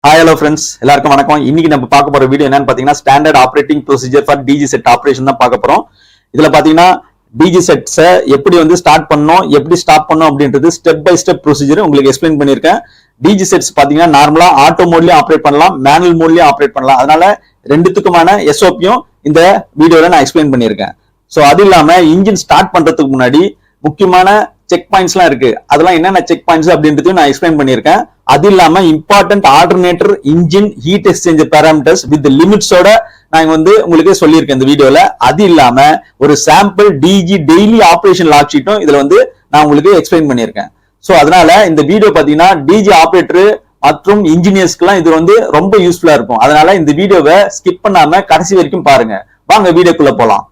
Hi hello friends, எல்லாருக்கும் வணக்கம். இன்னைக்கு நம்ம பார்க்க போற வீடியோ என்னன்னு பாத்தீங்கன்னா standard operating procedure for DG set operation தான் பார்க்க போறோம். இதுல பாத்தீங்கன்னா டிஜி செட்ஸை எப்படி ஸ்டார்ட் பண்ணணும், எப்படி ஸ்டாப் பண்ணணும் அப்படின்றது ஸ்டெப் பை ஸ்டெப் ப்ரொசீஜர் உங்களுக்கு எக்ஸ்பிளைன் பண்ணியிருக்கேன். டிஜி செட்ஸ் பாத்தீங்கன்னா நார்மலா ஆட்டோ மோட்லயும் ஆப்ரேட் பண்ணலாம், மேனுவல் மோட்லயும் ஆப்ரேட் பண்ணலாம். அதனால ரெண்டுத்துக்குமான எஸ்ஓபியும் இந்த வீடியோல நான் எக்ஸ்பிளைன் பண்ணியிருக்கேன். ஸோ அது இல்லாம இன்ஜின் ஸ்டார்ட் பண்றதுக்கு முன்னாடி முக்கியமான செக் பாயிண்ட்ஸ்லாம் இருக்கு. அதெல்லாம் என்னென்ன செக் பாயிண்ட்ஸ் அப்படின்றதையும் நான் எக்ஸ்பிளைன் பண்ணியிருக்கேன். அது இல்லாம important alternator engine heat exchanger parameters with லிமிட்ஸோட நான் உங்களுக்கு சொல்லியிருக்கேன் இந்த வீடியோல. அது இல்லாம ஒரு sample DG daily operation log ஷீட்டும் இதுல நான் உங்களுக்கு எக்ஸ்பிளைன் பண்ணியிருக்கேன். ஸோ அதனால இந்த வீடியோ பாத்தீங்கன்னா டிஜி ஆபரேட்டர் மற்றும் இன்ஜினியர்ஸ்க்குலாம் இது ரொம்ப யூஸ்ஃபுல்லா இருக்கும். அதனால இந்த வீடியோவை ஸ்கிப் பண்ணாம கடைசி வரைக்கும் பாருங்க. வாங்க வீடியோக்குள்ள போலாம்.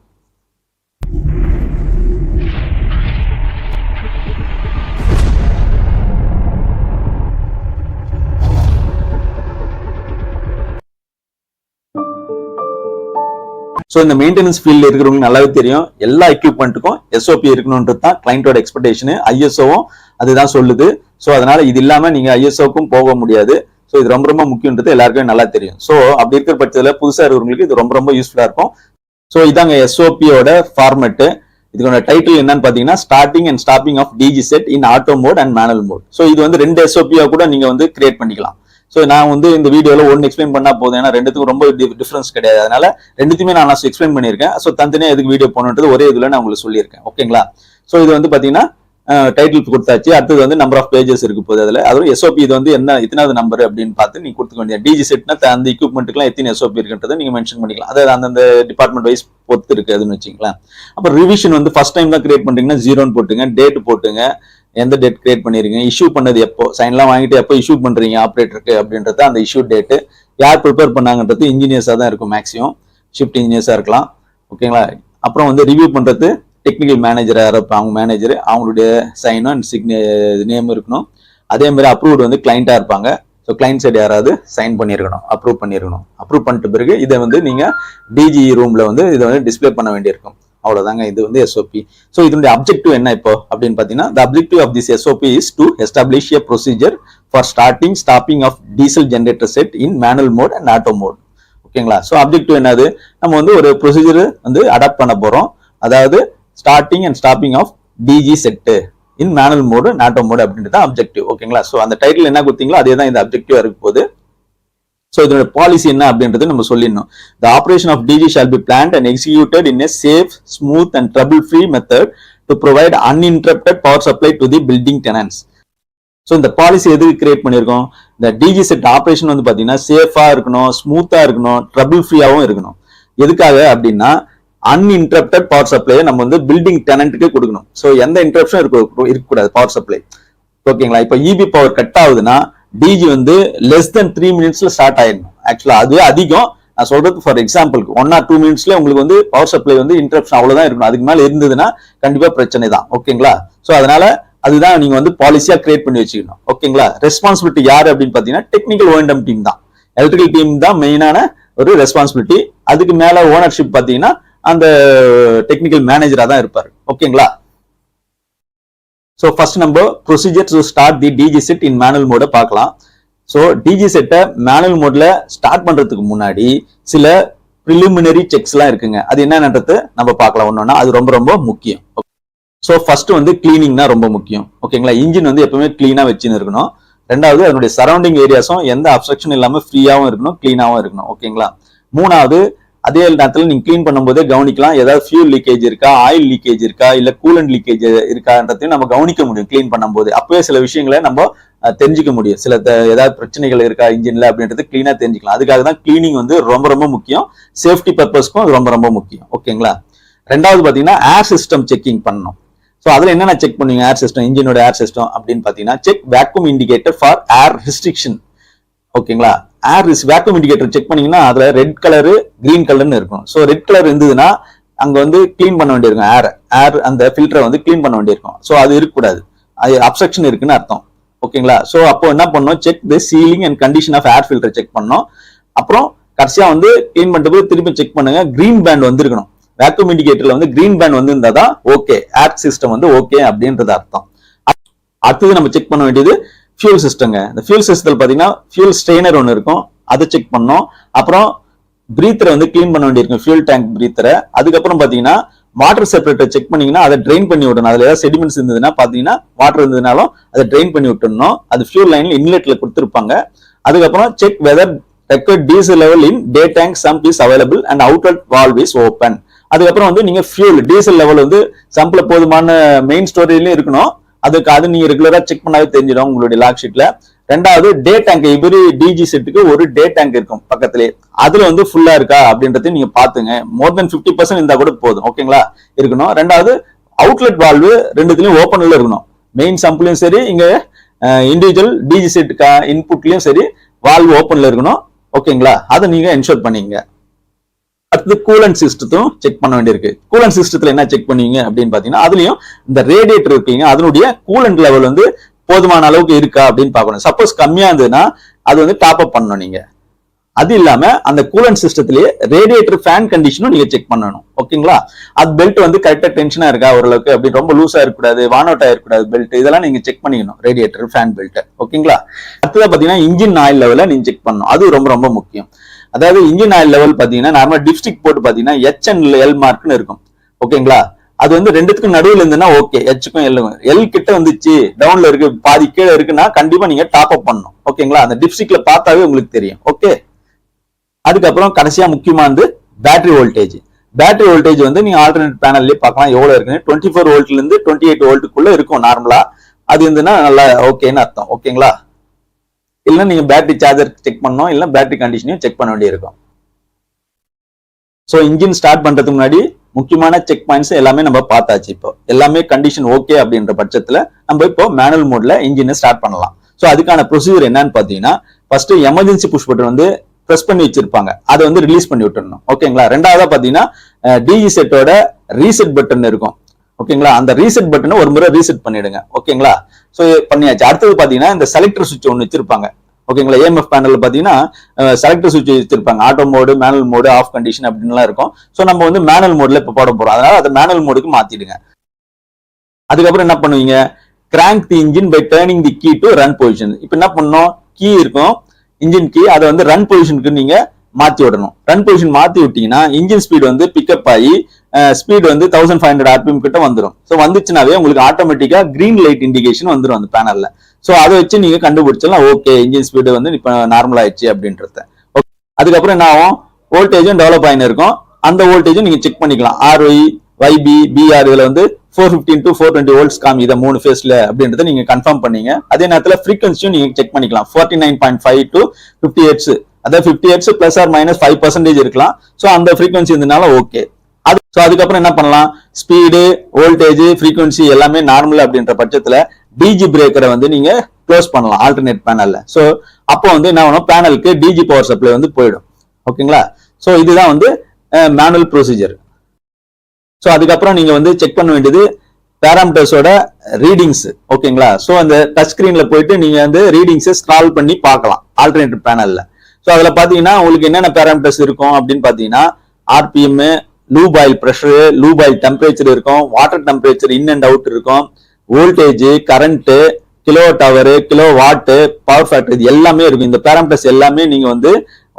ஸோ இந்த மெயின்டெனன்ஸ் ஃபீல்ட்ல இருக்கிறவங்களுக்கு நல்லாவே தெரியும், எல்லா எக்யூப்மெண்ட்டுக்கும் எஸ்ஓபி இருக்கணும்ன்றது தான் கிளைண்டோட எக்ஸ்பெக்டேஷன். ஐஎஸ்ஓவும் அதுதான் சொல்லுது. ஸோ அதனால இது இல்லாம நீங்க ஐஎஸ்ஓக்கும் போக முடியாது. ஸோ இது ரொம்ப ரொம்ப முக்கியன்றது எல்லாருக்குமே நல்லா தெரியும். ஸோ அப்படி இருக்கிற பட்சத்தில் புதுசாக இருக்கிறவங்களுக்கு இது ரொம்ப ரொம்ப யூஸ்ஃபுல்லா இருக்கும். ஸோ இதாங்க எஸ்ஓபியோட ஃபார்மெட்டு. இதுக்கான டைட்டில் என்னன்னு பாத்தீங்கன்னா starting and stopping of DG set in auto mode and manual mode. So இது ரெண்டு எஸ்ஓபியா கூட நீங்க கிரியேட் பண்ணிக்கலாம். ஸோ நான் இந்த வீடியோல ஒன்னு எக்ஸ்பிளைன் பண்ணா போதும், ஏன்னா ரெண்டுத்துக்கும் ரொம்ப டிஃபரன்ஸ் கிடையாது. அதனால ரெண்டுத்தையுமே நான் எக்ஸ்பிளைன் பண்ணியிருக்கேன். ஸோ தனித்தனியா எதுக்கு வீடியோ போகணுன்றது ஒரே இதுல நான் உங்களுக்கு சொல்லியிருக்கேன். ஓகேங்களா? ஸோ இது பாத்தீங்கன்னா டைட்டில் கொடுத்தாச்சு. அடுத்தது நம்பர் ஆஃப் பேஜஸ் இருக்கு போது அதுல. அதுவும் எஸ்ஓபி என்ன எத்தனாவது நம்பர் அப்படின்னு பார்த்து நீங்க கொடுத்துக்க வேண்டிய டிஜி செட்னா அந்த எக்யூப்மெண்ட்டுக்குலாம் எத்தனை எஸ்ஓபி இருக்குன்றதை நீங்க மென்ஷன் பண்ணிக்கலாம். அதாவது அந்தந்த டிபார்ட்மெண்ட் வைஸ் பொறுத்து இருக்கு அதுன்னு வச்சுக்கலாம். அப்புறம் ரிவிஷன் ஃபர்ஸ்ட் டைம் தான் கிரியேட் பண்றீங்கன்னா 0 போட்டுங்க, டேட் போட்டுங்க, எந்த டேட் கிரியேட் பண்ணிருக்கீங்க, இஷ்யூ பண்ணது எப்போ, சைன்லாம் வாங்கிட்டு எப்போ இஷ்யூ பண்றீங்க ஆப்ரேட்டருக்கு அப்படின்றது அந்த இஷ்யூ டேட்டு, யார் ப்ரிப்பேர் பண்ணாங்கன்றது இன்ஜினியர்ஸா தான் இருக்கும், மேக்ஸிமம் ஷிஃப்ட் இன்ஜினியர்ஸா இருக்கலாம். ஓகேங்களா? அப்புறம் ரிவ்யூ பண்றது டெக்னிக்கல் மேனேஜரா இருப்பாங்க, அவங்க மேனேஜர், அவங்களுடைய சைனும் அண்ட் நேம் இருக்கணும். அதே மாதிரி அப்ரூவ்டு கிளைண்டா இருப்பாங்க. ஸோ கிளைண்ட் சைடு யாராவது சைன் பண்ணிருக்கணும், அப்ரூவ் பண்ணிருக்கணும். அப்ரூவ் பண்ணிட்ட பிறகு இதை நீங்க டிஜி ரூம்ல இதை டிஸ்பிளே பண்ண வேண்டியிருக்கும். அவ்வளவுதாங்க. இது எஸ்ஓபி. ஸோ இதனுடைய அப்ஜெக்டிவ் என்ன இப்போ அப்படின்னு பாத்தீங்கன்னா, the objective of this SOP is to establish a procedure for starting stopping of diesel generator set in manual mode and auto mode. ஓகேங்களா? ஸோ அப்ஜெக்டிவ் என்னது, நம்ம ஒரு ப்ரொசீஜர் அடாப்ட் பண்ண போறோம். அதாவது starting and stopping of DG set in manual mode and auto mode அப்படின்றது objective. ஓகேங்களா? So அந்த டைட்டில் என்ன கொடுத்தீங்களோ அதே தான் இந்த அப்ஜெக்டிவா இருக்க போகுது. So இதோட பாலிசி என்ன அப்படின்றது நம்ம சொல்லிடணும். The operation of DG shall be planned and executed in a safe, smooth and trouble-free method to provide uninterrupted power supply to the building tenants. So இந்த பாலிசி எதுக்கு கிரியேட் பண்ணிருக்கோம், இந்த டிஜி செட் ஆபரேஷன் பாத்தீங்கன்னா சேஃபா இருக்கணும், ஸ்மூத்தா இருக்கணும், ட்ரபிள் ஃப்ரீயாவும் இருக்கணும். எதுக்காக அப்படின்னா அன்இன்டரப்டட் பவர் சப்ளையை நம்ம பில்டிங் டெனன்ட்டுக்கு கொடுக்கணும். ஸோ எந்த இன்டரப்ஷன் இருக்கக்கூடாது பவர் சப்ளை. ஓகேங்களா? இப்போ இபி பவர் கட் ஆகுதுன்னா டிஜி லெஸ் தென் 3 மினிட்ஸ்ல ஸ்டார்ட் ஆயிடணும். ஆக்சுவலா அதுவே அதிகம். நான் சொல்றது ஃபார் எக்ஸாம்பிளுக்கு 1 or 2 மினிட்ஸ்ல உங்களுக்கு பவர் சப்ளை இன்டரப்ஷன் அவ்வளவுதான் இருக்கணும். அதுக்கு மேல இருந்ததுன்னா கண்டிப்பா பிரச்சனை தான். ஓகேங்களா? சோ அதனால அதுதான் நீங்க பாலிசியா கிரியேட் பண்ணி வச்சுக்கணும். ஓகேங்களா? ரெஸ்பான்சிபிலிட்டி யாரு அப்படின்னு பாத்தீங்கன்னா டெக்னிக்கல் ஓஎன்எம் டீம் தான், எலக்ட்ரிக்கல் டீம் தான் மெயினான ஒரு ரெஸ்பான்சிபிலிட்டி. அதுக்கு மேல ஓனர்ஷிப் பாத்தீங்கன்னா அந்த டெக்னிக்கல் மேனேஜரா தான் இருப்பாரு. ஓகேங்களா? ஸோ ஃபர்ஸ்ட் நம்ம procedure to start the DG set in manual மோட பார்க்கலாம். ஸோ டிஜி செட்டை மேனுவல் மோட்ல ஸ்டார்ட் பண்றதுக்கு முன்னாடி சில ப்ரிலிமினரி செக்ஸ் எல்லாம் இருக்குங்க. அது என்னன்றது நம்ம பார்க்கலாம் ஒன்னொன்னா. அது ரொம்ப ரொம்ப முக்கியம். ஸோ ஃபர்ஸ்ட் கிளீனிங்னா ரொம்ப முக்கியம். ஓகேங்களா? இன்ஜின் எப்பவுமே கிளீனா வச்சுன்னு இருக்கணும். ரெண்டாவது அதனுடைய சரௌண்டிங் ஏரியாஸும் எந்த அப்ஸ்ட்ரக்ஷன் இல்லாம ஃப்ரீயாவும் இருக்கணும், கிளீனாவும் இருக்கணும். ஓகேங்களா? மூணாவது அதே நேரத்தில் நீங்க கிளீன் பண்ணும்போதே கவனிக்கலாம், ஏதாவது ஃபியூல் லீக்கேஜ் இருக்கா, ஆயில் லீக்கேஜ் இருக்கா, இல்ல கூலண்ட் லீக்கேஜ் இருக்கான்றதையும் நம்ம கவனிக்க முடியும் கிளீன் பண்ணும்போது. அப்பவே சில விஷயங்களை நம்ம தெரிஞ்சுக்க முடியும். சில ஏதாவது பிரச்சனைகள் இருக்கா இன்ஜின்ல அப்படின்றது கிளீனா தெரிஞ்சுக்கலாம். அதுக்காக தான் கிளீனிங் ரொம்ப ரொம்ப முக்கியம். சேஃப்டி பர்பஸ்க்கும் அது ரொம்ப ரொம்ப முக்கியம். ஓகேங்களா? ரெண்டாவது பாத்தீங்கன்னா ஏர் சிஸ்டம் செக்கிங் பண்ணணும். ஸோ அதுல என்னென்ன செக் பண்ணுவீங்க ஏர் சிஸ்டம், இன்ஜினோட ஏர் சிஸ்டம் அப்படின்னு பாத்தீங்கன்னா check vacuum indicator for air restriction. ஓகேங்களா? ஏர் வேக்யூம் இண்டிகேட்டர் செக் பண்ணீங்கன்னா அதுல ரெட் கலரு கிரீன் கலர்னு இருக்கும். ஸோ ரெட் கலர் இருந்ததுன்னா அங்க கிளீன் பண்ண வேண்டியிருக்கும், ஏர் அந்த ஃபில்டரை கிளீன் பண்ண வேண்டியிருக்கும். ஸோ அது இருக்கக்கூடாது, அது அப்ஸ்ட்ரக்ஷன் இருக்குன்னு அர்த்தம். ஓகேங்களா? ஸோ அப்போ என்ன பண்ணணும், check the sealing and condition of air filter check பண்ணணும். அப்புறம் கடைசியா கிளீன் பண்ணிட்டு போய் திருப்பி செக் பண்ணுங்க, கிரீன் பேண்ட் வந்திருக்கணும். வேக்யூம் இண்டிகேட்டர்ல கிரீன் பேண்ட் இருந்தா தான் ஓகே, ஏர் சிஸ்டம் ஓகே அப்படின்றது அர்த்தம். அடுத்தது நம்ம செக் பண்ண வேண்டியது ஃபியூல் சிஸ்டங்க. இந்த ஃபியூல் சிஸ்டத்தில் பாத்தீங்கன்னா ஃபியூல் ஸ்ட்ரெயினர் ஒன்று இருக்கும், அதை செக் பண்ணோம். அப்புறம் பிரீத்தரை வந்து கிளீன் பண்ண வேண்டியிருக்கும், ஃபியூல் டேங்க் பிரீத்தரை. அதுக்கப்புறம் பாத்தீங்கன்னா வாட்டர் செப்பரேட்டர் செக் பண்ணீங்கன்னா அதை ட்ரெயின் பண்ணி விடணும். அதுல ஏதாவது செடிமெண்ட்ஸ் இருந்ததுன்னா பாத்தீங்கன்னா வாட்டர் இருந்ததுனாலும் அதை ட்ரெயின் பண்ணி விட்டுணும். அது ஃபியூல் லைன்ல இன்லெட்ல கொடுத்துருப்பாங்க. அதுக்கப்புறம் check weather required diesel level in day tank sump is available and outlet valve is open. அதுக்கப்புறம் வந்து நீங்க ஃபியூல் டீசல் லெவல் வந்து சம்ப்ல போதுமான மெயின் ஸ்டோரேஜ்லயும் இருக்கணும். அது நீங்க ரெகுலரா செக் பண்ணாவே தெரிஞ்சிடும் உங்களுடைய லாக் ஷீட்ல. ரெண்டாவது டே டேங்க், இவரு டிஜி செட்டுக்கு ஒரு டே டேங்க் இருக்கும் பக்கத்திலே, அதுல வந்து ஃபுல்லா இருக்கா அப்படின்றத நீங்க பாத்துங்க. மோர் தென் 50% இருந்தா கூட போதும், ஓகேங்களா, இருக்கணும். ரெண்டாவது அவுட்லெட் வால்வு ரெண்டுத்துலயும் ஓப்பன்ல இருக்கணும். மெயின் சம்ப்லயும் சரி, இங்க இண்டிவிஜுவல் டிஜி செட் இன்புட்லயும் சரி வால்வு ஓப்பன்ல இருக்கணும், ஓகேங்களா. அதை நீங்க என்ஷூர் பண்ணீங்க. அடுத்தது கூலண்ட் சிஸ்டத்தும் செக் பண்ண வேண்டியிருக்கு. கூலண்ட் சிஸ்டத்துல என்ன செக் பண்ணுவீங்க அப்படின்னு பாத்தீங்கன்னா, அதுலயும் இந்த ரேடியேட்டர் இருக்கீங்க, அதனுடைய கூலண்ட் லெவல் வந்து போதுமான அளவுக்கு இருக்கா அப்படின்னு பார்க்கணும். சப்போஸ் கம்மியா இருந்ததுன்னா அது வந்து டாப் அப் பண்ணணும் நீங்க. அது இல்லாம அந்த கூலண்ட் சிஸ்டத்திலேயே ரேடியேட்டர் ஃபேன் கண்டிஷனும் நீங்க செக் பண்ணணும், ஓகேங்களா. அது பெல்ட் வந்து கரெக்டா டென்ஷனா இருக்கா ஓரளவுக்கு, அப்படி ரொம்ப லூஸா இருக்கக்கூடாது, வான் அவுட் ஆயிருக்கூடாது பெல்ட், இதெல்லாம் நீங்க செக் பண்ணிக்கணும், ரேடியேட்டர் ஃபேன் பெல்ட், ஓகேங்களா. அடுத்ததா பாத்தீங்கன்னா இன்ஜின் ஆயில் லெவல நீங்க செக் பண்ணணும், அது ரொம்ப ரொம்ப முக்கியம். அதாவது இன்ஜின் ஆயில் லெவல் பாத்தீங்கன்னா நார்மலா டிப்ஸ்டிக் போட்டு பாத்தீங்கன்னா H and L மார்க்னு இருக்கும், ஓகேங்களா. அது வந்து ரெண்டுத்துக்கும் நடுவில் இருந்துன்னா ஓகே, H-க்கும் L-க்கும். L கிட்ட வந்துச்சு, டவுன்ல இருக்கு, பாதி கீழே இருக்குன்னா கண்டிப்பா நீங்க டாப் அப் பண்ணணும், ஓகேங்களா. அந்த டிப்ஸ்டிக்ல பார்த்தாவே உங்களுக்கு தெரியும், ஓகே. அதுக்கப்புறம் கடைசியா முக்கியமானது பேட்டரி வோல்டேஜ். பேட்டரி வோல்டேஜ் வந்து நீங்க ஆல்டர்னேட் பேனல்லே பார்க்கலாம் எவ்வளவு இருக்குன்னு. 24 வோல்ட்ல இருந்து 28 வோல்ட்டுக்குள்ள இருக்கும் நார்மலா. அது இருந்துன்னா நல்லா ஓகேன்னு அர்த்தம், ஓகேங்களா. இல்ல நீங்க பேட்டரி சார்ஜர் செக் பண்ணணும், இல்ல பேட்டரி கண்டிஷனையும் செக் பண்ண வேண்டியிருக்கும். ஸோ இன்ஜின் ஸ்டார்ட் பண்றதுக்கு முன்னாடி முக்கியமான செக் பாயிண்ட்ஸ் எல்லாமே நம்ம பார்த்தாச்சு. இப்போ எல்லாமே கண்டிஷன் ஓகே அப்படின்ற பட்சத்துல நம்ம இப்போ மேனுவல் மோட்ல இன்ஜினை ஸ்டார்ட் பண்ணலாம். ஸோ அதுக்கான ப்ரொசீஜர் என்னன்னு பாத்தீங்கன்னா, ஃபர்ஸ்ட் எமர்ஜென்சி புஷ் பட்டன் வந்து பிரஸ் பண்ணி வச்சிருப்பாங்க, அதை வந்து ரிலீஸ் பண்ணி விட்டுறணும், ஓகேங்களா. ரெண்டாவதா பாத்தீங்கன்னா டிஜி செட்டோட ரீசெட் பட்டன் இருக்கும், ஓகேங்களா. அந்த ரீசெட் பட்டனை ஒரு முறை ரீசெட் பண்ணிடுங்க, ஓகேங்களா. ஸோ பண்ணியாச்சு. அடுத்தது பாத்தீங்கன்னா இந்த செலக்டர் சுவிட்ச் ஒன்று வச்சிருப்பாங்க, ஓகேங்களா. ஏஎம்எஃப் பேனல்ல பாத்தீங்கன்னா செலக்டர் சுவிட்ச் வச்சிருப்பாங்க, auto mode, manual mode, off condition அப்படின்லாம் இருக்கும். ஸோ நம்ம வந்து மேனுவல் மோட்ல இப்ப போட போறோம், அதனால அதை மேனுவல் மோடுக்கு மாத்திடுங்க. அதுக்கப்புறம் என்ன பண்ணுவீங்க, crank the engine by turning the key to run position. இப்ப என்ன பண்ணணும், கீ இருக்கும் இன்ஜின் கீ, அதை வந்து ரன் பொசிஷனுக்கு நீங்க மாத்தி விடணும். ரன் பொசிஷன் மாத்தி விட்டீங்கன்னா இன்ஜின் ஸ்பீட் வந்து பிக்கப் ஆகி ஸ்பீட் வந்து 1500 RPM கிட்ட வந்துடும். ஸோ வந்துச்சுனாவே உங்களுக்கு ஆட்டோமேட்டிக்கா கிரீன் லைட் இண்டிகேஷன் வந்துடும் அந்த பேனல்ல. ஸோ அதை வச்சு நீங்க கண்டுபிடிச்சலாம் ஓகே இன்ஜின் ஸ்பீடு வந்து இப்ப நார்மல் ஆயிடுச்சு அப்படின்றத. அதுக்கப்புறம் என்ன ஆகும், வோல்டேஜும் டெவலப் ஆகின்னு இருக்கும், அந்த வோல்டேஜும் நீங்க செக் பண்ணிக்கலாம். RY, YB, BR இதுல வந்து 415 to 420 வோல்ட்ஸ் காமி, இதை 3 ஃபேஸ்ல அப்படின்றத நீங்க கன்ஃபார்ம் பண்ணீங்க. அதே நேரத்துல ஃப்ரீக்வன்சியும் நீங்க செக் பண்ணிக்கலாம், 49.5 to 50 Hz, அதாவது 50 Hz பிளஸ் ஆர் மைனஸ் 5% இருக்கலாம். ஸோ அந்த ஃப்ரீக்வன்சி இருந்தனால ஓகே. அதுக்கப்புறம் என்ன பண்ணலாம், ஸ்பீடு, வோல்டேஜ், ஃப்ரீக்வன்சி எல்லாமே நார்மல் அப்படின்ற பட்சத்துல டிஜி பிரேக்கரை வந்து நீங்க க்ளோஸ் பண்ணலாம் ஆல்டர்னேட் பேனல்ல. ஸோ அப்போ வந்து என்ன ஆகும், பேனலுக்கு டிஜி பவர் சப்ளை வந்து போயிடும், ஓகேங்களா. ஸோ இதுதான் வந்து மேனுவல் ப்ரொசீஜர். ஸோ அதுக்கப்புறம் நீங்க வந்து செக் பண்ண வேண்டியது பேராமீட்டர்ஸோட ரீடிங்ஸ், ஓகேங்களா. ஸோ அந்த டச் ஸ்கிரீன்ல போயிட்டு நீங்க வந்து ரீடிங்ஸை ஸ்க்ரால் பண்ணி பார்க்கலாம் ஆல்டர்னேட் பேனல்ல. ஸோ அதுல பாத்தீங்கன்னா உங்களுக்கு என்னென்ன பேராமீட்டர்ஸ் இருக்கும் அப்படின்னு பாத்தீங்கன்னா, RPM, lube oil pressure, lube oil temperature இருக்கும், water temperature in and out இருக்கும், voltage, current, kilowatt hour, kilowatt, power factor, இது எல்லாமே இருக்கும். இந்த பேராமீட்டர்ஸ் எல்லாமே நீங்க வந்து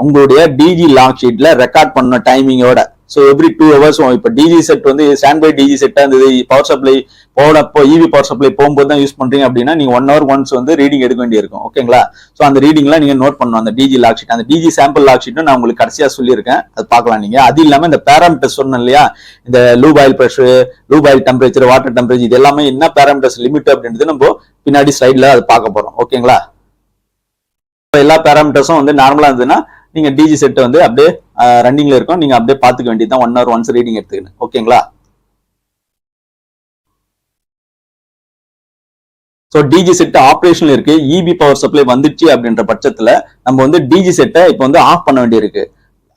உங்களுடைய டிஜி லாக் ஷீட்ல ரெக்கார்ட் பண்ண டைமிங்கோட. ஸோ எவ்ரி 2 hours, இப்போ டிஜி செட் வந்து ஸ்டாண்ட் பை டிஜி செட்டா இருந்தது, பவர் சப்ளை போனப்போ இவி பவர் சப்ளை போகும்போது தான் யூஸ் பண்றீங்க அப்படின்னா நீங்க 1 hour ஒன்ஸ் வந்து ரீடிங் எடுக்க வேண்டியிருக்கும், ஓகேங்களா. ஸோ அந்த ரீடிங்லாம் நீங்க நோட் பண்ணணும், அந்த டிஜி லாக் ஷீட், அந்த டிஜி சாம்பிள் லாக் ஷீட்டும் நான் உங்களுக்கு கடைசியா சொல்லியிருக்கேன், அது பார்க்கலாம் நீங்க. அது இல்லாம இந்த பேராமீட்டர்ஸ் சொன்னேன் இல்லையா, இந்த loop oil pressure, lube oil temperature, water temperature, இது எல்லாமே என்ன பேராமீட்டர்ஸ் லிமிட் அப்படின்றது நம்ம பின்னாடி ஸ்லைட்ல அது பார்க்க போறோம், ஓகேங்களா. எல்லா பேராமீட்டர்ஸும் வந்து நார்மலா இருந்ததுன்னா நீங்க டிஜி செட் வந்து அப்படியே ரன்னிங்ல இருக்கும், நீங்க அப்படியே பாத்துக்க வேண்டியதுதான், 1 hour ஒன்ஸ் ரீடிங் எடுத்துக்கணும், ஓகேங்களா. ஸோ டிஜி செட் ஆப்ரேஷன்ல இருக்கு, இபி பவர் சப்ளை வந்துச்சு அப்படின்ற பட்சத்துல நம்ம வந்து டிஜி செட்டை இப்போ வந்து ஆஃப் பண்ண வேண்டியிருக்கு,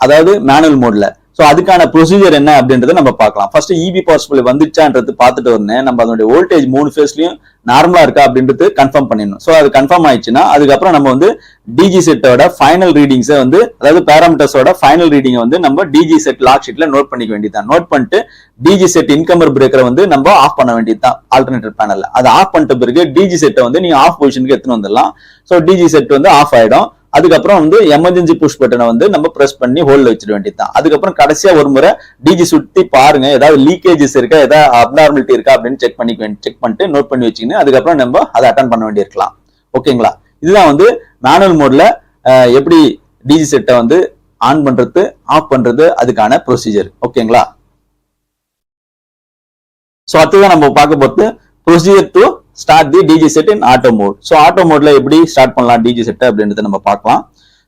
அதாவது மேனுவல் மோட்ல. ஸோ அதுக்கான ப்ரொசீஜர் என்ன அப்படின்றத நம்ம பார்க்கலாம். ஃபர்ஸ்ட் இபி பவர் சப்ளை வந்துச்சான்றது பார்த்துட்டு வரணும். நம்ம அதனுடைய வோல்டேஜ் 3 ஃபேஸ்லயும் நார்மலா இருக்கா அப்படின்றது கன்ஃபார்ம் பண்ணிடணும். ஸோ அது கன்ஃபார்ம் ஆயிடுச்சுன்னா அதுக்கப்புறம் நம்ம வந்து டிஜி செட்டோட ஃபைனல் ரீடிங்ஸை வந்து அதாவது பேராமீட்டர்ஸோட ஃபைனல் ரீடிங்கை வந்து நம்ம டிஜி செட் லாக் ஷீட்ல நோட் பண்ணிக்க வேண்டியதுதான். நோட் பண்ணிட்டு டிஜி செட் இன்கமர் பிரேக்கரை வந்து நம்ம ஆஃப் பண்ண வேண்டியதுதான் ஆல்டர்னேட்டர் பேனல்ல. அதை ஆஃப் பண்ணிட்ட பிறகு டிஜி செட்டை வந்து நீங்க ஆஃப் பொசிஷனுக்கு எடுத்துன்னு வந்துடலாம். ஸோ டிஜி செட் வந்து ஆஃப் ஆயிடும். அதுக்கப்புறம் வந்து எமர்ஜென்சி புஷ் பட்டனை வந்து நம்ம பிரஸ் பண்ணி ஹோல்ட்ல வச்சிட வேண்டியதுதான். அதுக்கப்புறம் கடைசியா ஒரு முறை டிஜி சுத்தி பாருங்க, ஏதாவது லீக்கேஜஸ் இருக்கா, ஏதாவது அப்நார்மலிட்டி இருக்கா அப்படின்னு செக் பண்ணிட்டு நோட் பண்ணி வச்சுக்கின்னு அதுக்கப்புறம் நம்ம அதை அட்டன் பண்ண வேண்டியிருக்கலாம். ஓகேங்களா? இதுதான் வந்து மேனுவல் மோட்ல எப்படி டிஜி செட்டை வந்து ஆன் பண்றது ஆஃப் பண்றது அதுக்கான ப்ரொசீஜர். ஓகேங்களா? சோ அடுத்ததான் நம்ம பார்க்க போறது procedure to start the DG set in auto mode. So auto மோட்ல எப்படி ஸ்டார்ட் பண்ணலாம் டிஜி செட் அப்படின்றத நம்ம பார்க்கலாம்.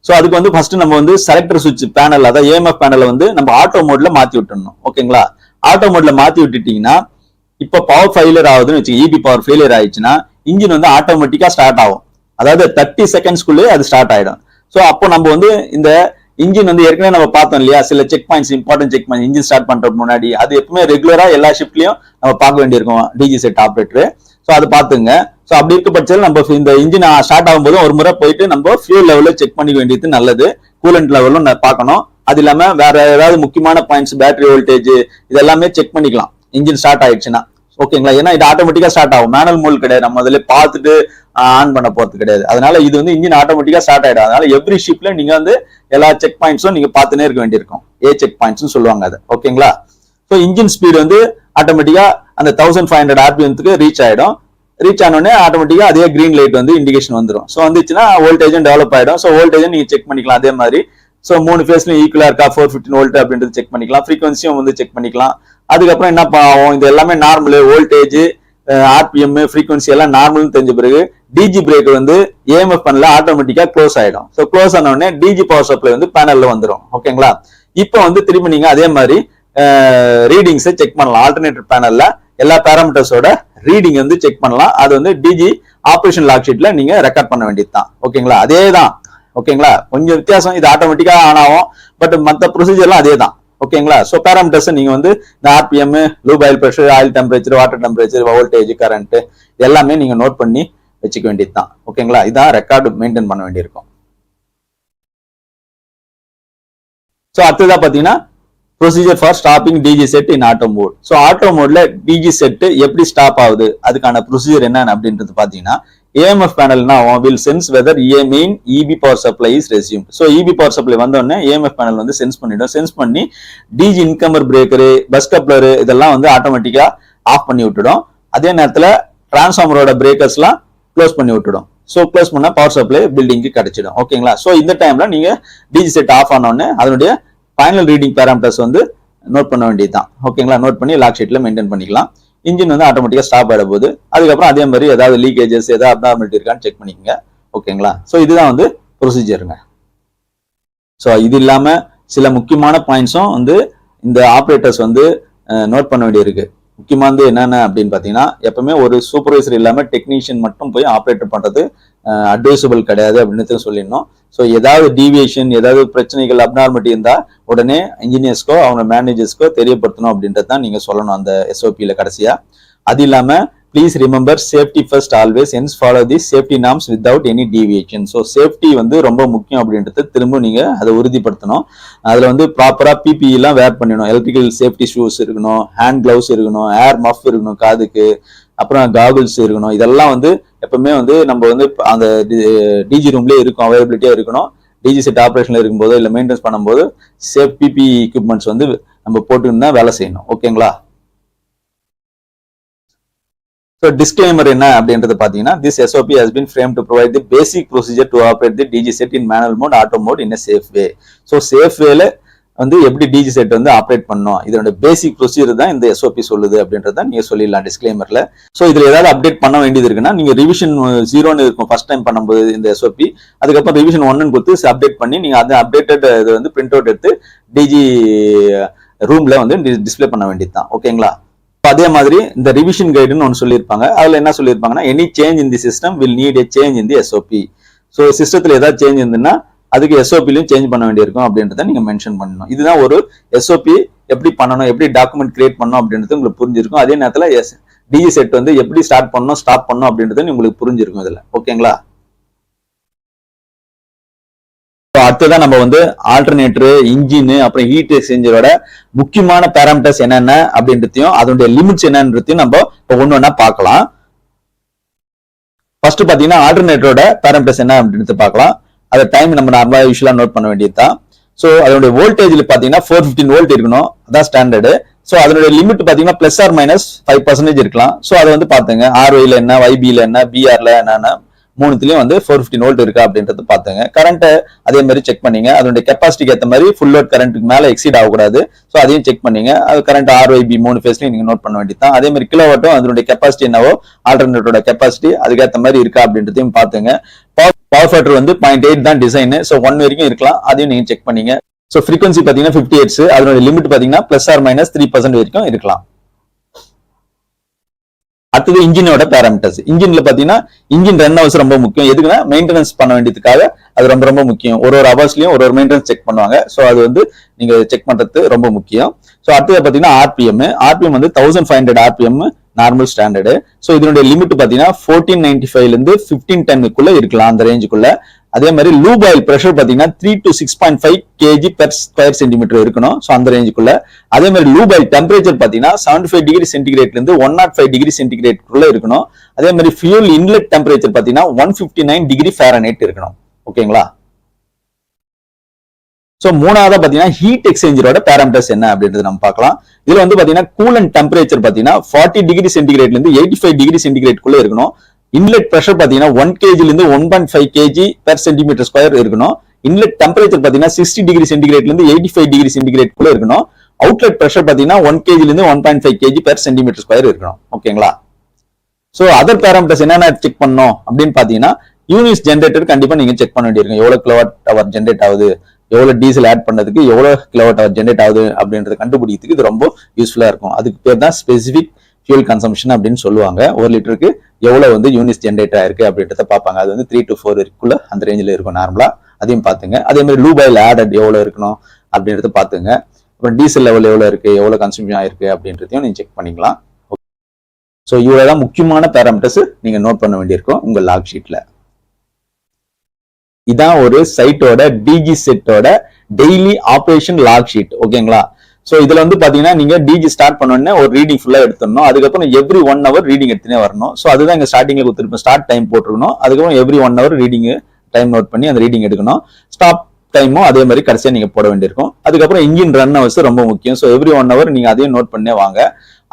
ஸோ அதுக்கு வந்து ஃபர்ஸ்ட் நம்ம வந்து செலக்டர் சுவிட்ச் பேனல், அதாவது ஏஎம்எஃப் பேனலை வந்து நம்ம ஆட்டோ மோட்ல மாத்தி விட்டுணும். ஓகேங்களா? ஆட்டோ மோட்ல மாத்தி விட்டுட்டீங்கன்னா இப்போ பவர் ஃபெயிலியர் ஆகுதுன்னு வச்சு, இபி பவர் ஃபெயிலியர் ஆயிடுச்சுன்னா இன்ஜின் வந்து ஆட்டோமேட்டிக்கா ஸ்டார்ட் ஆகும். அதாவது 30 செகண்ட்ஸ்க்குள்ளே அது ஸ்டார்ட் ஆயிடும். ஸோ அப்போ நம்ம வந்து இந்த இன்ஜின் வந்து ஏற்கனவே நம்ம பார்த்தோம் இல்லையா, சில check points, important check point engine start பண்றதுக்கு முன்னாடி அது எப்பவுமே ரெகுலரா எல்லா ஷிப்ட்லயும் நம்ம பார்க்க வேண்டியிருக்கும் டிஜி செட் ஆப்ரேட்டர். ஸோ அதை பார்த்துங்க. ஸோ அப்படி இருக்க பட்சத்தில் நம்ம இந்த இன்ஜின் ஸ்டார்ட் ஆகும்போது ஒரு முறை போயிட்டு நம்ம ஃபியூல் லெவலில் செக் பண்ணி வேண்டியது நல்லது. கூலண்ட் லெவலும் பார்க்கணும். அது இல்லாம வேற ஏதாவது முக்கியமான பாயிண்ட்ஸ், பேட்டரி வோல்டேஜ் இதெல்லாமே செக் பண்ணிக்கலாம் இன்ஜின் ஸ்டார்ட் ஆயிடுச்சுன்னா. ஓகேங்களா? ஏன்னா இது ஆட்டோமேட்டிக்கா ஸ்டார்ட் ஆகும், மேனுவல் மோட் கிடையாது, நம்ம அதில் பார்த்துட்டு ஆன் பண்ண போறது கிடையாது. அதனால இது வந்து இன்ஜின் ஆட்டோமேட்டிக்கா ஸ்டார்ட் ஆயிடும். அதனால எவ்ரி ஷிப்ல நீங்க வந்து எல்லா செக் பாயிண்ட்ஸும் நீங்க பார்த்துனே இருக்க வேண்டியிருக்கும். செக் பாயிண்ட்ஸ் சொல்லுவாங்க அது. ஓகேங்களா? ஸோ இன்ஜின் ஸ்பீடு வந்து ஆட்டோமேட்டிக்கா அந்த 1500 ஆர்பிஎம்க்கு ரீச் ஆயிடும். ரீச் ஆனோடனே ஆட்டோமேட்டிக்கா அதே கிரீன் லைட் வந்து இண்டிகேஷன் வந்துடும். ஸோ வந்துச்சுன்னா வோல்டேஜும் டெவலப் ஆயிடும். ஸோ வோல்டேஜும் நீங்க செக் பண்ணிக்கலாம். அதே மாதிரி ஸோ 3 ஃபேஸ்லயும் ஈக்குவலா இருக்கா, 415 வோல்ட் அப்படின்றது செக் பண்ணிக்கலாம். ஃப்ரீக்வன்சியும் வந்து செக் பண்ணிக்கலாம். அதுக்கப்புறம் என்ன ஆகும், இது எல்லாமே நார்மல் வோல்டேஜ், ஆர்பிஎம், ஃப்ரீக்வன்சி எல்லாம் நார்மல் தெரிஞ்ச பிறகு டிஜி பிரேக் வந்து ஏஎம்எஃப் பேனல்ல ஆட்டோமேட்டிக்கா க்ளோஸ் ஆயிடும். ஸோ க்ளோஸ் ஆன உடனே டிஜி பவர் சப்ளை வந்து பேனல்ல வந்துடும். ஓகேங்களா? இப்போ வந்து திரும்பி நீங்க அதே மாதிரி ரீடிங்ஸை செக் பண்ணலாம். ஆல்டர்னேட்டர் பேனல்ல எல்லா பேராமீட்டர்ஸோட ரீடிங் வந்து செக் பண்ணலாம். அது வந்து டிஜி ஆபரேஷன் லாக் ஷீட்ல நீங்க ரெக்கார்ட் பண்ண வேண்டியது தான். ஓகேங்களா? அதே தான். ஓகேங்களா? கொஞ்சம் வித்தியாசம், இது ஆட்டோமேட்டிக்கா ஆன் ஆகும், பட் மற்ற ப்ரொசீஜர்லாம் அதே தான். ஓகேங்களா? ஸோ பேராமீட்டர்ஸ் நீங்க வந்து இந்த RPM, loop oil pressure, oil temperature, water temperature, voltage, current எல்லாமே நீங்க நோட் பண்ணி வச்சுக்க வேண்டியது தான். ஓகேங்களா? இதான் ரெக்கார்டு மெயின்டைன் பண்ண வேண்டியிருக்கும். ஸோ அடுத்ததா பாத்தீங்கன்னா procedure for stopping DG set in auto mode. So auto மோட்ல டிஜி செட் எப்படி ஸ்டாப் ஆகுது அதுக்கான ப்ரொசீஜர் என்ன அப்படின்றது பாத்தீங்கன்னா, ஏஎம்எஃப் பேனல்னா will sense whether EB power supply is resumed. So EB power supply வந்தோடனே ஏஎம்எஃப் பேனல் வந்து சென்ஸ் பண்ணிடும். சென்ஸ் பண்ணி DG incomer breaker, bus coupler இதெல்லாம் வந்து ஆட்டோமேட்டிக்கா ஆஃப் பண்ணி விட்டுடும். அதே நேரத்தில் டிரான்ஸ்ஃபார்மரோட பிரேக்கர்ஸ்லாம் க்ளோஸ் பண்ணி விட்டுடும். ஸோ க்ளோஸ் பண்ணா பவர் சப்ளை பில்டிங்க்கு கிடைச்சிடும். ஓகேங்களா? ஸோ இந்த டைம்ல நீங்க டிஜி செட் ஆஃப் ஆனோடனே அதனுடைய ஃபைனல் ரீடிங் பேராமீட்டர்ஸ் வந்து நோட் பண்ண வேண்டியதுதான். ஓகேங்களா? நோட் பண்ணி லாக் ஷீட்ல மெயின்டைன் பண்ணிக்கலாம். இன்ஜின் வந்து ஆட்டோமேட்டிக்கா ஸ்டாப் ஆயிட போகுது. அதுக்கப்புறம் அதே மாதிரி ஏதாவது லீக்கேஜஸ், ஏதாவது அப்நார்மலிட்டி இருக்கான்னு செக் பண்ணிக்கோங்க. ஓகேங்களா? ஸோ இதுதான் வந்து ப்ரொசீஜருங்க. ஸோ இது இல்லாம சில முக்கியமான பாயிண்ட்ஸும் வந்து இந்த ஆப்ரேட்டர்ஸ் வந்து நோட் பண்ண வேண்டியிருக்கு. முக்கியமானது என்னென்ன அப்படின்னு பார்த்தீங்கன்னா, எப்பவுமே ஒரு சூப்பர்வைசர் இல்லாம டெக்னீஷியன் மட்டும் போய் ஆப்ரேட்டர் பண்றது அட்வைசபிள் கிடையாது அப்படின்னு சொல்லிடணும். ஸோ ஏதாவது டீவியேஷன், ஏதாவது பிரச்சனைகள், அப்நார்மலிட்டி இருந்தா உடனே இன்ஜினியர்ஸ்க்கோ அவங்க மேனேஜர்ஸ்க்கோ தெரியப்படுத்தணும் அப்படின்றது தான் நீங்க சொல்லணும் அந்த எஸ்ஓபியில கடைசியா. அது இல்லாம please remember safety first always, hence follow the safety norms without any deviation. So safety வந்து ரொம்ப முக்கியம் அப்படின்றது திரும்ப நீங்க அதை உறுதிப்படுத்தணும். அதுல வந்து ப்ராப்பரா பிபிஇ எல்லாம் வேர் பண்ணணும். எலக்ட்ரிக்கல் சேஃப்டி ஷூஸ் இருக்கணும், ஹேண்ட் கிளவுஸ் இருக்கணும், ஏர் மஃப் இருக்கணும் காதுக்கு, அப்புறம் காகுல்ஸ் இருக்கணும். இதெல்லாம் வந்து எப்பவுமே வந்து நம்ம வந்து அந்த டிஜி ரூம்லயே இருக்கும், அவைலபிலிட்டியா இருக்கணும். டிஜி செட் ஆப்ரேஷன்ல இருக்கும்போது இல்லை மெயின்டெனன்ஸ் பண்ணும்போது சேஃப் பிபி எக்யூப்மெண்ட்ஸ் வந்து நம்ம போட்டுன்னு தான் வேலை செய்யணும். ஓகேங்களா? So disclaimer என்ன அப்படின்றது பாத்தீங்கன்னா, this SOP has been framed to provide the basic procedure to operate the DG set in manual mode, auto mode in a safe way. So safe wayல வந்து எப்படி டிஜி செட் வந்து ஆப்ரேட் பண்ணணும், இதோட பேசிக் ப்ரொசீஜர் தான் இந்த எஸ்ஓபி சொல்லுது அப்படின்றத நீங்க சொல்லிடலாம் டிஸ்க்ளைமர்ல. ஸோ இதுல ஏதாவது அப்டேட் பண்ண வேண்டியது இருக்குன்னா நீங்க ரிவிஷன் 0ன்னு இருக்கும் ஃபர்ஸ்ட் டைம் பண்ணும்போது இந்த எஸ்ஓபி, அதுக்கப்புறம் ரிவிஷன் 1ன்னு கொடுத்து அப்டேட் பண்ணி நீங்க அதை அப்டேட்டட் இது வந்து பிரிண்ட் அவுட் எடுத்து டிஜி ரூம்ல வந்து டிஸ்பிளே பண்ண வேண்டியது தான். ஓகேங்களா? அதே மாதிரி இந்த ரிவிஷன் கைடுன்னு ஒன்று சொல்லியிருப்பாங்க. அதுல என்ன சொல்லியிருப்பாங்கன்னா, any change in the system will need a change in the SOP. So சிஸ்டத்துல ஏதாவது சேஞ்ச் இருந்ததுன்னா அதுக்கு எஸ்ஓபிலையும் சேஞ்ச் பண்ண வேண்டியிருக்கும் அப்படின்றத நீங்க மென்ஷன் பண்ணணும். இதுதான் ஒரு எஸ்ஓபி எப்படி பண்ணணும், எப்படி டாக்குமெண்ட் கிரியேட் பண்ணணும் அப்படின்றது உங்களுக்கு புரிஞ்சிருக்கும். அதே நேரத்தில் டிஜி செட் வந்து எப்படி ஸ்டார்ட் பண்ணணும் ஸ்டாப் பண்ணணும் அப்படின்றது உங்களுக்கு புரிஞ்சிருக்கும் இதுல. ஓகேங்களா? அடுத்ததான் நம்ம வந்து ஆல்டர்னேட்டர், இன்ஜின், அப்புறம் ஹீட் எக்ஸ்சேஞ்சரோட முக்கியமான பேராமீட்டர்ஸ் என்னென்ன அப்படின்றதையும் அதனுடைய லிமிட்ஸ் என்னன்றதையும் நம்ம ஒன்னு ஒன்னா பார்க்கலாம். ஃபர்ஸ்ட் பாத்தீங்கன்னா ஆல்டர்னேட்டரோட பேராமீட்டர்ஸ் என்ன அப்படின்றது பார்க்கலாம். அதை டைம் நம்ம நார்மலா யூஸ்வலா நோட் பண்ண வேண்டியதுதான். ஸோ அதனுடைய வோல்டேஜ்ல பாத்தீங்கன்னா 415 வோல்ட் இருக்கணும், அதான் ஸ்டாண்டர்டு. ஸோ அதனுடைய லிமிட் பாத்தீங்கன்னா பிளஸ் ஆர் மைனஸ் 5% இருக்கலாம். ஸோ அதை வந்து பாத்துங்க, ஆர்ஒய்ல என்ன, YB-ல என்ன, BR-ல என்னன்னா மூணுத்துலயும் வந்து 415 வோல்ட் இருக்கா அப்படின்றது பாத்துங்க. கரண்ட் அதே மாதிரி செக் பண்ணீங்க, அதனுடைய கெப்பாசிட்டிக்கு ஏற்ற மாதிரி ஃபுல் லோட் கரண்ட்டுக்கு மேல எக்ஸீட் ஆகக்கூடாது. ஸோ அதையும் செக் பண்ணீங்க. அது கரண்ட் RYB 3 ஃபேஸ்லயும் நீங்க நோட் பண்ண வேண்டியதான். அதே மாதிரி கிலோவாட்டும் அதனுடைய கெப்பாசிட்டி என்னவோ ஆல்டர்னேட்டரோட கெப்பாசிட்டி அதுக்கேற்ற மாதிரி இருக்கா அப்படின்றதையும் பாத்துங்க. பவர் ஃபேக்டர் வந்து 0.8 தான் டிசைன். ஸோ 1 வரைக்கும் இருக்கலாம், அதையும் நீங்க செக் பண்ணீங்க. ஸோ ஃப்ரீக்வன்சி பாத்தீங்கன்னா 50 ஹெர்ட்ஸ், அதனுடைய லிமிட் பாத்தீங்கன்னா பிளஸ் ஆர் மைனஸ் 3% வரைக்கும் இருக்கலாம். அடுத்தது இன்ஜினோட பேராமீட்டர்ஸ். இன்ஜின்ல பாத்தீங்கன்னா இன்ஜின் ரன் ஹவர்ஸ் ரொம்ப முக்கியம். எதுக்குன்னா மெயின்டெனன்ஸ் பண்ண வேண்டியதுக்காக அது ரொம்ப ரொம்ப முக்கியம். ஒரு ஹவர்ஸ்லயும் ஒரு மெயின்டெனன்ஸ் செக் பண்ணுவாங்க. ஸோ அது வந்து நீங்க செக் பண்றது ரொம்ப முக்கியம். ஸோ அடுத்தது பாத்தீங்கன்னா ஆர்பிஎம் வந்து 1500 RPM நார்மல் ஸ்டாண்டர்டு. ஸோ இதனுடைய லிமிட் பாத்தீங்கன்னா 1495 இருந்து 1510 இருக்கலாம், அந்த ரேஞ்சுக்குள்ள. அதே மாதிரி லூப் ஆயில் பிரஷர் பாத்தீங்கன்னா 3 to 6.5 kg per square centimeter இருக்கணும். ஸோ அந்த ரேஞ்சுக்குள்ள. அதே மாதிரி லூப் ஆயில் டெம்பரேச்சர் பாத்தீங்கன்னா 75 டிகிரி சென்டிகிரேட்ல இருந்து 105 டிகிரி சென்டிகிரேட்குள்ள இருக்கணும். அதே மாதிரி ஃபியூல் இன்லெட் டெம்பரேச்சர் பாத்தீங்கன்னா 159 டிகிரி ஃபாரன்ஹைட் இருக்கணும். ஓகேங்களா? சோ மூணாவதா பாத்தீங்கன்னா ஹீட் எக்ஸ்சேஞ்சரோட பேராமீட்டர்ஸ் என்ன அப்படின்றது நம்ம பார்க்கலாம். இதுல வந்து பாத்தீங்கன்னா கூலண்ட் டெம்பரேச்சர் பாத்தீங்கன்னா 40 டிகிரி சென்டிகிரேட்ல இருந்து 85 டிகிரி சென்டிகிரேட்குள்ள இருக்கணும். இன்லெட் பிரஷர் பாத்தீங்கன்னா 1 kg இருந்து 1.5 kg per centimeter square இருக்கணும். இன்லெட் டெம்பரேச்சர் பாத்தீங்கன்னா 60 டிகிரி சென்டிகிரேட்ல இருந்து 85 டிகிரி சென்டிகிரேட்குள்ள இருக்கணும். அவுட்லெட் பிரஷர் பாத்தீங்கன்னா 1 kg இருந்து 1.5 kg per centimeter square இருக்கணும். ஓகேங்களா? சோ அதர் பேராமீட்டர்ஸ் என்னென்ன செக் பண்ணணும் அப்படின்னு பாத்தீங்கன்னா யூனிட்ஸ் ஜென்ரேட்டர் கண்டிப்பா நீங்க செக் பண்ண வேண்டியிருக்கும். எவ்வளவு கிலோவாட் ஹவர் ஜென்ரேட் ஆகுது, எவ்வளவு டீசல் ஆட் பண்ணதுக்கு எவ்வளவு கிலோவாட் ஹவர் ஜென்ரேட் ஆகுது அப்படின்றது கண்டுபிடிக்கிறதுக்கு இது ரொம்ப யூஸ்ஃபுல்லா இருக்கும். அதுக்கு பேர் தான் ஸ்பெசிபிக் ஃபியூல் கன்சம்ஷன் அப்படின்னு சொல்லுவாங்க. 1 லிட்டருக்கு எவ்வளவு வந்து யூனிட்ஸ் ஜென்ரேட் ஆயிருக்கு அப்படின்றத பார்ப்பாங்க. அது வந்து 3 to 4 இருக்குள்ள அந்த ரேஞ்சில் இருக்கும் நார்மலா. அதையும் பாத்துங்க. அதே மாதிரி லூப் ஆயில் ஆடட் எவ்வளவு இருக்கணும் அப்படின்றத பாத்துங்க. அப்புறம் டீசல் லெவல் எவ்வளவு இருக்கு, எவ்வளவு கன்சம்ஷன் ஆயிருக்கு அப்படின்றதையும் நீங்க செக் பண்ணிக்கலாம். ஸோ இவ்வளவுதான் முக்கியமான பேராமீட்டர்ஸ் நீங்க நோட் பண்ண வேண்டியிருக்கும் உங்க லாக் ஷீட்ல. இதான் ஒரு சைட்டோட டிஜி செட்டோட டெய்லி ஆபரேஷன் லாக் ஷீட். ஓகேங்களா? சோ இதுல வந்து பாத்தீங்கன்னா நீங்க டிஜி ஸ்டார்ட் பண்ணோடனே ஒரு ரீடிங் ஃபுல்லா எடுத்துடணும். அதுக்கப்புறம் எவ்ரி 1 hour ரீடிங் எடுத்துனே வரணும். சோ அதுதான் இங்க ஸ்டார்டிங்ல கொடுத்துருப்போம். ஸ்டார்ட் டைம் போட்டுருக்கணும். அதுக்கப்புறம் every 1 hour reading time note பண்ணி அந்த ரீடிங் எடுக்கணும். ஸ்டாப் டைமும் அதே மாதிரி கடைசியா நீங்க போட வேண்டியிருக்கும். அதுக்கப்புறம் இன்ஜின் ரன் ஹவர்ஸ் ரொம்ப முக்கியம். சோ எவ்ரி 1 hour நீங்க அதையும் நோட் பண்ணே வாங்க.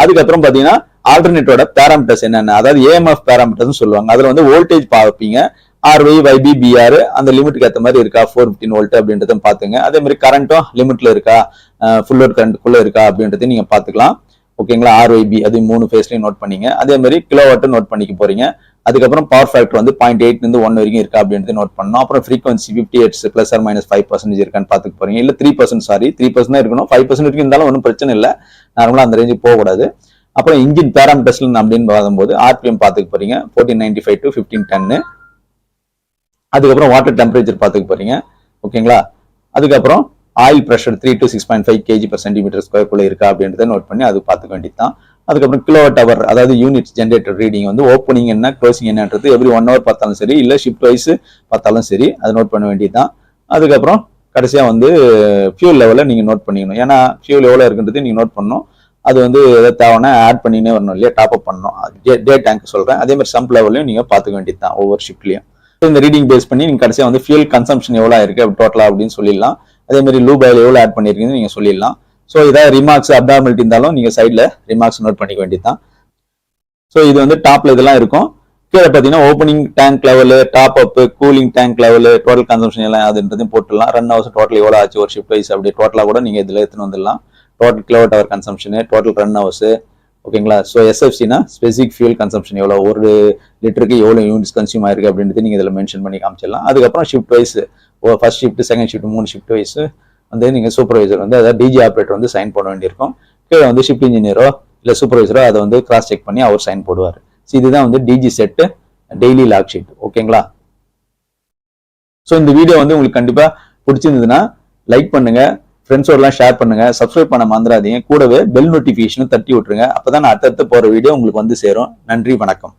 அதுக்கப்புறம் பாத்தீங்கன்னா ஆல்டர்னேட்டரோட பேராமீட்டர்ஸ் என்னென்ன, அதாவது ஏஎம்எஃப் பேராமீட்டர்ஸ் சொல்லுவாங்க. அதுல வந்து வோல்டேஜ் பார்ப்பீங்க. RY, YB, BR அந்த லிமிட்டுக்கு ஏற்ற மாதிரி இருக்கா, 415 வோல்ட் அப்படின்றத பாத்துங்க. அதே மாதிரி கரண்ட்டும் லிமிட்ல இருக்கா, ஃபுல் லோட் கரண்ட்டுக்குள்ள இருக்கா அப்படின்றதையும் நீங்க பாத்துக்கலாம். ஓகேங்களா? RYB அது 3 ஃபேஸ்லயும் நோட் பண்ணீங்க. அதே மாதிரி கிலோவாட் நோட் பண்ணிக்க போறீங்க. அதுக்கப்புறம் பவர் ஃபேக்டர் வந்து 0.8 இருந்து 1 வரைக்கும் இருக்கா அப்படின்றது நோட் பண்ணணும். அப்புறம் frequency 50 hertz plus or minus 5% இருக்கான்னு பாத்துக்க போறீங்க. இல்ல 3%, சாரி 3% தான் இருக்கணும். 5% வரைக்கும் இருந்தாலும் ஒன்றும் பிரச்சனை இல்லை. நார்மலா அந்த ரேஞ்சுக்கு போகக்கூடாது. அப்புறம் இன்ஜின் பேராமீட்டர்ஸ்ல அப்படின்னு பார்க்கும்போது RPM பாத்துக்க போறீங்க 1495 to 1510. அதுக்கப்புறம் வாட்டர் டெம்பரேச்சர் பாத்துக்க போறீங்க. ஓகேங்களா? அதுக்கப்புறம் oil pressure 3 to 6.5 kg per centimeter square குள்ள இருக்கா அப்படின்றத நோட் பண்ணி அது பாத்துக்க வேண்டியதுதான். அதுக்கப்புறம் கிலோவாட் ஹவர், அதாவது யூனிட்ஸ் ஜென்ரேட்டர் ரீடிங் வந்து ஓப்பனிங் என்ன க்ளோசிங் என்னன்றது எவ்ரி 1 hour பார்த்தாலும் சரி, இல்ல ஷிஃப்ட் வைஸ் பார்த்தாலும் சரி, அதை நோட் பண்ண வேண்டியதுதான். அதுக்கப்புறம் கடைசியா வந்து ஃபியூல் லெவலை நீங்க நோட் பண்ணிக்கணும். ஏன்னா ஃபியூல் எவ்வளவு இருக்குன்றது நீங்க நோட் பண்ணணும். அது வந்து எதாவது தேவைன்னா ஆட் பண்ணினே வரணும் இல்லையா, டாப் அப் பண்ணணும். டே டேங்க் சொல்றேன். அதே மாதிரி சம்ப் லெவலையும் நீங்க பாத்துக்க வேண்டியதுதான் ஒவ்வொரு ஷிஃப்ட்லயும். இந்த ரீடிங் பேஸ் பண்ணி நீங்க கடைசியா வந்து ஃபியூல் கன்சம்ஷன் எவ்வளவு இருக்கு டோட்டலா அப்படின்னு சொல்லிடலாம். அதே மாதிரி லூப் ஆயில் எவ்வளவு ஆட் பண்ணிருக்கீங்கன்னு நீங்க சொல்லிடலாம். ஸோ ஏதாவது ரிமார்க்ஸ் அப்டார்மலிட்டி இருந்தாலும் நீங்க சைட்ல ரிமார்க்ஸ் நோட் பண்ணிக்க வேண்டியதுதான். ஸோ இது வந்து டாப்ல இதெல்லாம் இருக்கும். கீழே பார்த்தீங்கன்னா opening tank level, top up, cooling tank level, total consumption எல்லாம் அதுன்றதையும் போட்டுடலாம். ரன் ஹவர்ஸ் டோட்டல் எவ்வளோ ஆச்சு ஒரு ஷிஃப்ட் வைஸ் அப்படி டோட்டலாக கூட நீங்க இதுல எடுத்துன்னு வந்துடலாம். Total kilowatt hour consumption, total run hours. ஓகேங்களா? ஸோ SFCனா ஸ்பெசிபிக் ஃபியூல் கன்சம்ஷன் எவ்வளோ, ஒரு லிட்டருக்கு எவ்வளோ யூனிட்ஸ் கன்சியூம் ஆயிருக்கு அப்படின்றது நீங்க இதில் மென்ஷன் பண்ணி காமிச்சிடலாம். அதுக்கப்புறம் shift wise first shift, second shift, 3 shift wise வந்து நீங்க சூப்பர்வைசர் வந்து அதாவது டிஜி ஆப்ரேட்டர் வந்து சைன் போட வேண்டியிருக்கும். கீழே வந்து ஷிஃப்ட் இன்ஜினியரோ இல்லை சூப்பர்வைசரோ அதை வந்து கிராஸ் செக் பண்ணி அவர் சைன் போடுவார். இதுதான் வந்து டிஜி செட் டெய்லி லாக் ஷீட். ஓகேங்களா? ஸோ இந்த வீடியோ வந்து உங்களுக்கு கண்டிப்பா பிடிச்சிருந்ததுன்னா லைக் பண்ணுங்க, ஃப்ரெண்ட்ஸோடலாம் ஷேர் பண்ணுங்க, சப்ஸ்கிரைப் பண்ண மறந்துடாதீங்க, கூடவே பெல் நோட்டிஃபிகேஷனும் தட்டி விட்டுருங்க. அப்பதான் நான் அடுத்தடுத்து போற வீடியோ உங்களுக்கு வந்து சேரும். நன்றி, வணக்கம்.